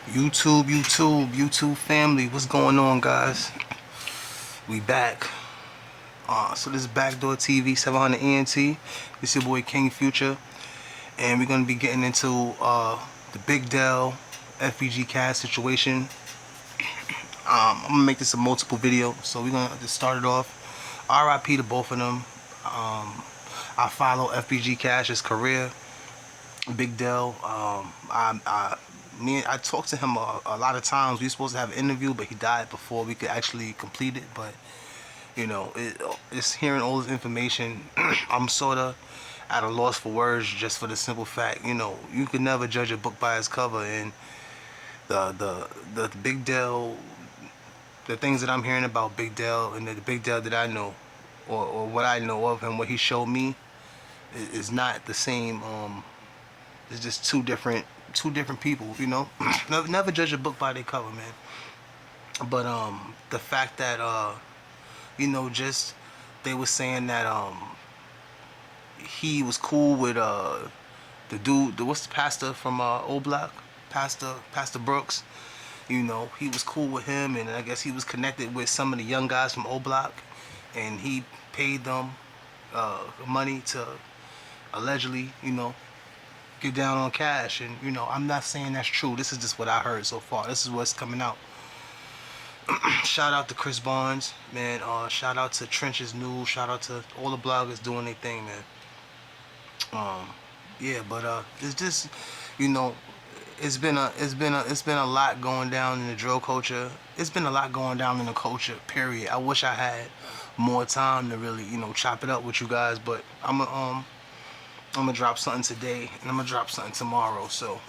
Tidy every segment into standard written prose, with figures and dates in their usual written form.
YouTube family, what's going on, guys? We back. So this is Backdoor TV 700 ENT. This your boy King Future, and we're gonna be getting into the Big Dell FBG cast situation. I'm gonna make this a multiple video, so we're gonna just start it off. RIP to both of them. I follow FBG Cash's career. Big Dell. I talked to him a lot of times. We were supposed to have an interview, but he died before we could actually complete it. But it's hearing all this information. I'm sort of at a loss for words, just for the simple fact, you can never judge a book by its cover. And the Big Dell, the things that I'm hearing about Big Dell and the Big Dell that I know, or what I know of him, what he showed me, is not the same. It's just two different people. Never judge a book by their cover, man. But the fact that just they were saying that he was cool with the dude, what's the pastor from Old Block, Pastor Brooks. He was cool with him, and I guess he was connected with some of the young guys from Old Block, and he paid them money to allegedly, get down on cash. And I'm not saying that's true. This is just what I heard so far. This is what's coming out. Shout out to Chris Barnes, man. Shout out to Trenches News. Shout out to all the bloggers doing their thing, man. Yeah, but it's just, you know, it's been a lot going down in the drill culture. It's been a lot going down in the culture. Period. I wish I had more time to really, chop it up with you guys. But I'm gonna drop something today, and I'm gonna drop something tomorrow. So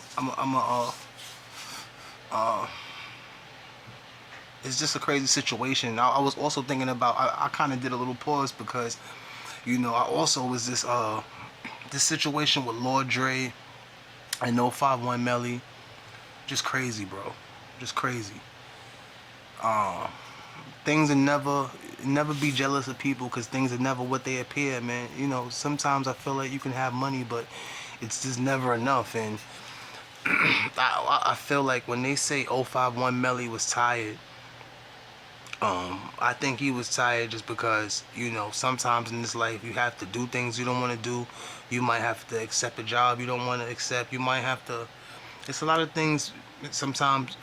it's just a crazy situation. I was also thinking about. I kind of did a little pause because, I also was this situation with Lord Dre and No 51 Melly. Just crazy, bro. Just crazy. Things are never be jealous of people, because things are never what they appear, man. Sometimes I feel like you can have money, but it's just never enough. And I feel like when they say 051 Melly was tired, I think he was tired just because, sometimes in this life you have to do things you don't want to do. You might have to accept a job you don't want to accept. You might have to. It's a lot of things sometimes,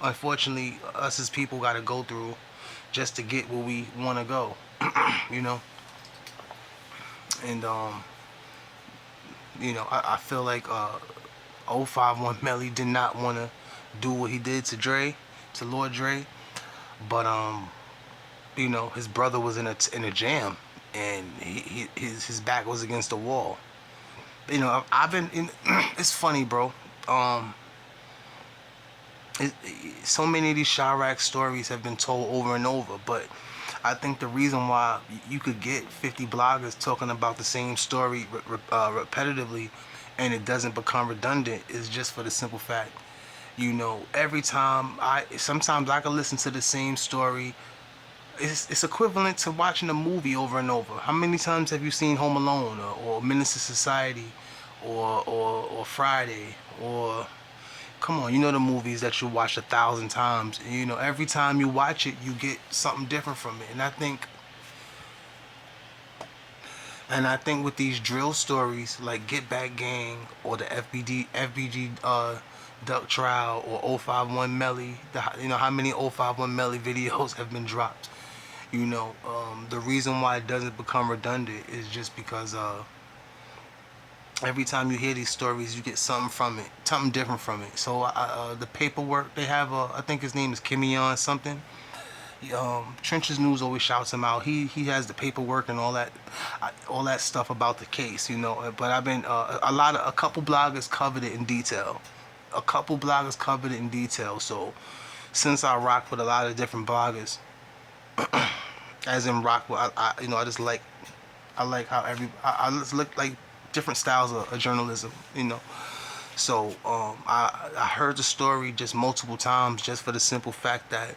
unfortunately, us as people got to go through just to get where we want to go, you know. And, I feel like 051 Melly did not want to do what he did to Dre, to Lord Dre. But his brother was in a jam, and his back was against the wall. I've been in. It's funny, bro. So many of these Chirac stories have been told over and over, but I think the reason why you could get 50 bloggers talking about the same story repetitively, and it doesn't become redundant, is just for the simple fact, every time sometimes I can listen to the same story. It's equivalent to watching a movie over and over. How many times have you seen Home Alone, or Menace to Society, or Friday, or come on, the movies that you watch 1,000 times. And, every time you watch it, you get something different from it. And I think with these drill stories like Get Back Gang, or the FBG Duck Trial, or 051 Melly, how many 051 Melly videos have been dropped. The reason why it doesn't become redundant is just because every time you hear these stories, you get something from it, something different from it. So the paperwork they have, I think his name is Kimion something. Trenches News always shouts him out. He has the paperwork and all that stuff about the case. But I've been a couple bloggers covered it in detail. A couple bloggers covered it in detail. So since I rock with a lot of different bloggers, as in rock, I just like, I like how I just look like different styles of journalism. So I heard the story just multiple times, just for the simple fact that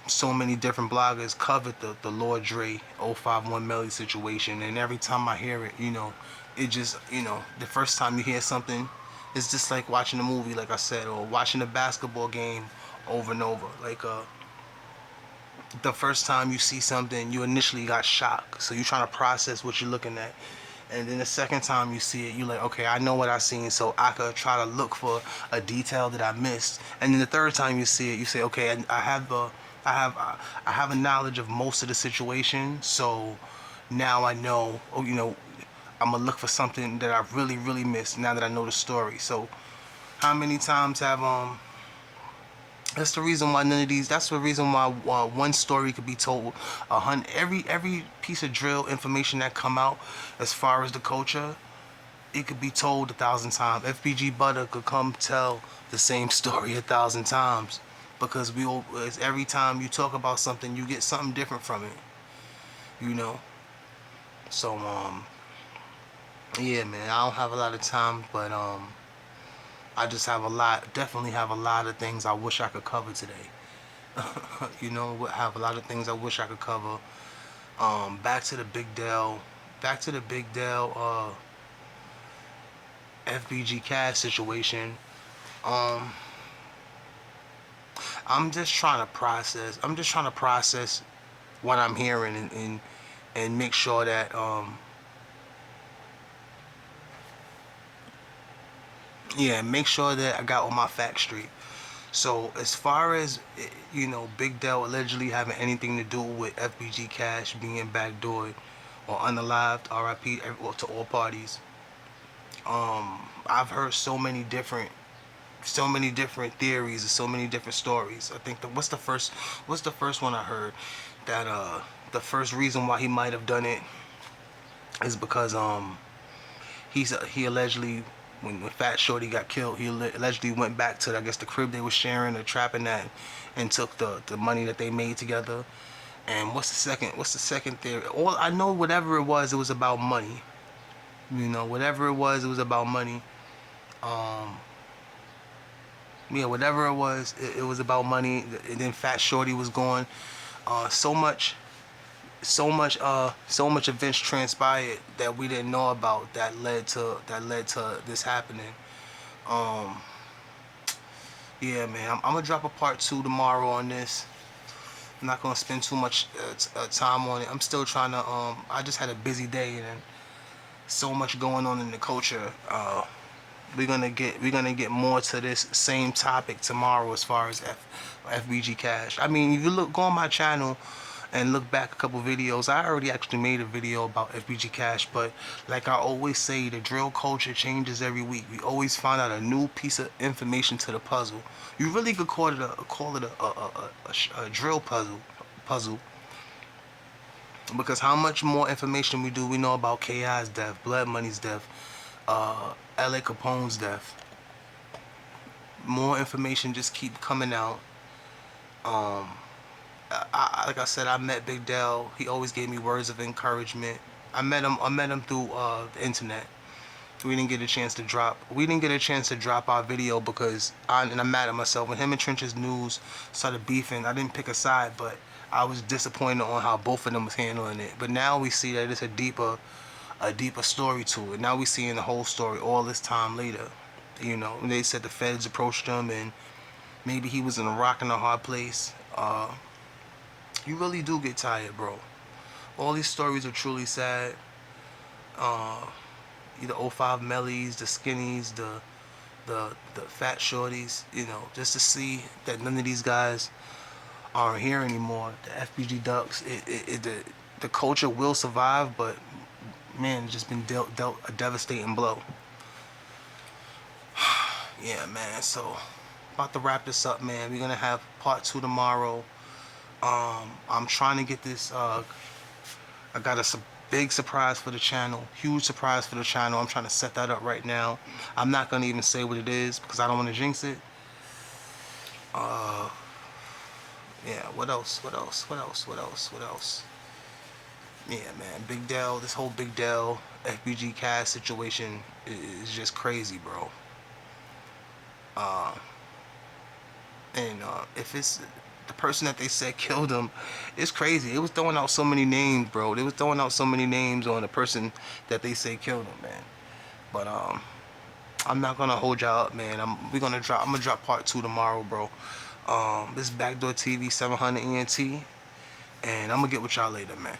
so many different bloggers covered the Lord Dre 051 Melly situation. And every time I hear it, it just, the first time you hear something, It's just like watching a movie, like I said, or watching a basketball game over and over. Like the first time you see something, you initially got shocked, so you're trying to process what you're looking at. And then the second time you see it, you're like, okay, I know what I seen, so I could try to look for a detail that I missed. And then the third time you see it, you say, okay, I have a knowledge of most of the situation, so now I know, oh, I'm gonna look for something that I really, really missed now that I know the story. So, how many times have that's the reason why none of these. That's the reason why one story could be told 100. Every piece of drill information that come out, as far as the culture, it could be told 1,000 times. FBG Butter could come tell the same story 1,000 times, because every time you talk about something, you get something different from it. You know. So yeah, man. I don't have a lot of time, but I just have definitely have a lot of things I wish I could cover today. Have a lot of things I wish I could cover. Back to the Big Dell, FBG Cash situation. Um, I'm just trying to process what I'm hearing, and make sure that make sure that I got all my facts straight. So as far as Big Dell allegedly having anything to do with FBG Cash being backdoored or unalived, RIP to all parties. I've heard so many different theories and so many different stories. I think what's the first one I heard, that the first reason why he might have done it is because he allegedly, when Fat Shorty got killed, he allegedly went back to, I guess, the crib they were sharing or trapping at, and took the money that they made together. And what's the second theory? All I know, whatever it was about money. Whatever it was about money. Um, yeah, whatever it was about money. And then Fat Shorty was gone. So much events transpired that we didn't know about, that led to this happening. Um, yeah, man, I'm gonna drop a part 2 tomorrow on this. I'm not gonna spend too much time on it. I'm still trying to. I just had a busy day, and so much going on in the culture. We're gonna get more to this same topic tomorrow, as far as FBG Cash. I mean, if you go on my channel and look back a couple videos, I already actually made a video about FBG Cash. But like I always say, the drill culture changes every week. We always find out a new piece of information to the puzzle. You really could call it a drill puzzle, because how much more information we know about KI's death, Blood Money's death, LA Capone's death. More information just keep coming out. Like I said, I met Big Dell. He always gave me words of encouragement. I met him through the internet. We didn't get a chance to drop our video because I'm mad at myself. When him and Trenches News started beefing, I didn't pick a side, but I was disappointed on how both of them was handling it. But now we see that it's a deeper story to it. Now we seeing the whole story all this time later. They said the feds approached him, and maybe he was in a rock and a hard place. You really do get tired, bro. All these stories are truly sad. The '05 Mellies, the Skinnies, the Fat Shorties. Just to see that none of these guys aren't here anymore. The FBG Ducks. The culture will survive, but man, it's just been dealt a devastating blow. Yeah, man. So about to wrap this up, man. We're gonna have part 2 tomorrow. I'm trying to get this. I got a big surprise for the channel, huge surprise for the channel. I'm trying to set that up right now. I'm not gonna even say what it is because I don't want to jinx it. Yeah. What else? Yeah, man. Big Dell. This whole Big Dell FBG Cash situation is just crazy, bro. And if it's the person that they said killed him, it's crazy. It was throwing out so many names, bro. They was throwing out so many names on the person that they say killed him, man. But I'm not gonna hold y'all up, man. I'm gonna drop part two tomorrow, bro. This Backdoor TV 700 ENT, and I'm gonna get with y'all later, man.